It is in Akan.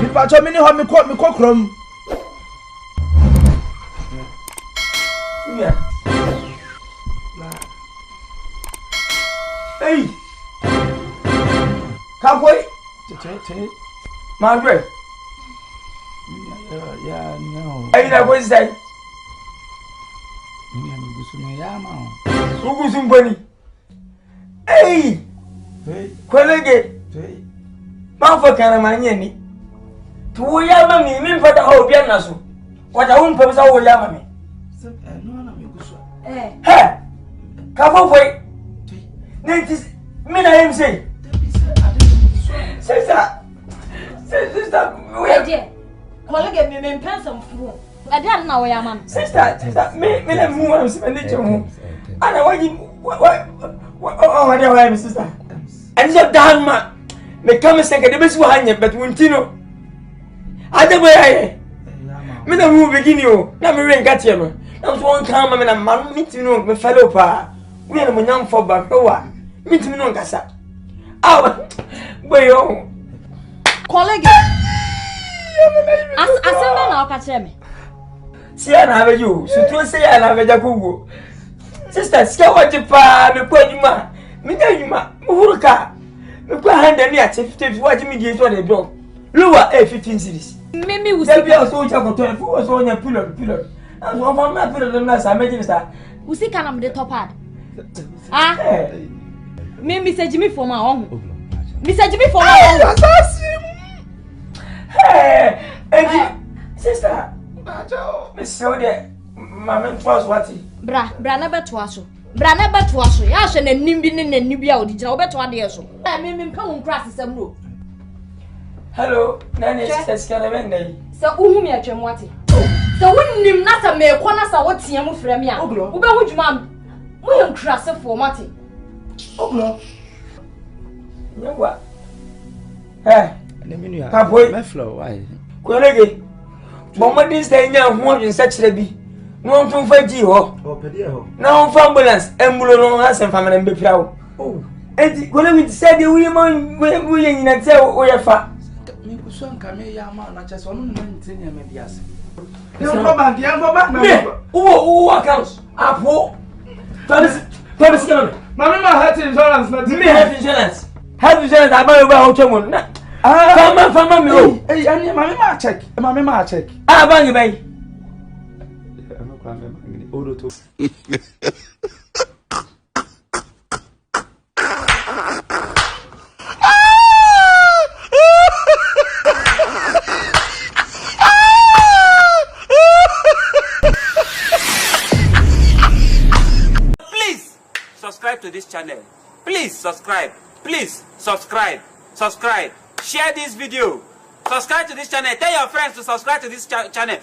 Me pacho me ni ho me kokrom. Yeah. Hey. Cowboy. Margaret. Yeah, no. Hey, na go say. Me am gusu no ya ma. Ugusu mbani. Hey. Hey. Kolege. Hey. Ma fo kana manye ni. Tu ya ma mi mfata ho bia na so. Wata wo mpam sa wo ya ma mi. No na me gusu. He. Ka fo foi. Nentis me na him say. Sister. Eje. Kolege me pensam fu. Ade na wo ya ma. Sister, me na mu am se me chemu. Ana waji wa de wa mi sister. And so down ma. Me come say ke de besu ha nya but wuntino. Ade boy aye. Me na mu begini o. Na me ren ka tie no. Na so won kan ma me na ma mitino me fellow pa. We na mo nyam for ba wa. Mitimi no nkasa. Aw. Boy o. Kolege. Asema na okache me. Sia na abeju, sutu se ya na abeja kugo. Sister, sia waje pa me kwa juma. Me nya juma, muhuruka. Me kwa handa ni ati 50 waje me die so de dog. Lower 15 series. Mimi usi. Debi aso ucha ko to fu so nya pillow. Aso fa ma pillow na sa meji sa. Usi kana me de topad. Ah. Mimi se jimi for ma ohu. Mi se jimi for ma ohu. Hey, sister. Me so de mama twas wati. Bra na beto aso. Bra na beto aso. Ya hwe na nimbi ne na nibi a odi gina wo beto ade so. Mimi mpa won kra sesam no. Hello, nani sister skana bendai. Sa uhu mi atwem wati. Sa wonnim na sa me kwa na sa wotia mu frɛ me a. Wo be hu dwuma mo yɛ nkra sefo mati. Oglo. Nyawa. Eh, Na me nua. Kaboy. Me flow why? Kolege. Bomadi say nya ho adwen sekere bi. No ntum fa gi ho. O pede ho. Na on fa ambulance, embulo no asem fa mena mbepira wo. Oh. Enti kolege say de wi man we nyina te wo ye fa. Me gusu anka me ya ma na chese onu na ntenya me biase. Yo bank na. Wo account. Apo. Paris kan. Mama ma health insurance na Me health insurance. Health insurance abayo ba ho twemo na. Fama me o. Hey, ani mama ma check. Mama ma check. Ah, bangi bay. Ano kwa me ngini odoto. Please subscribe to this channel. Please subscribe. Please subscribe. Subscribe. Share this video. Subscribe to this channel. Tell your friends to subscribe to this channel.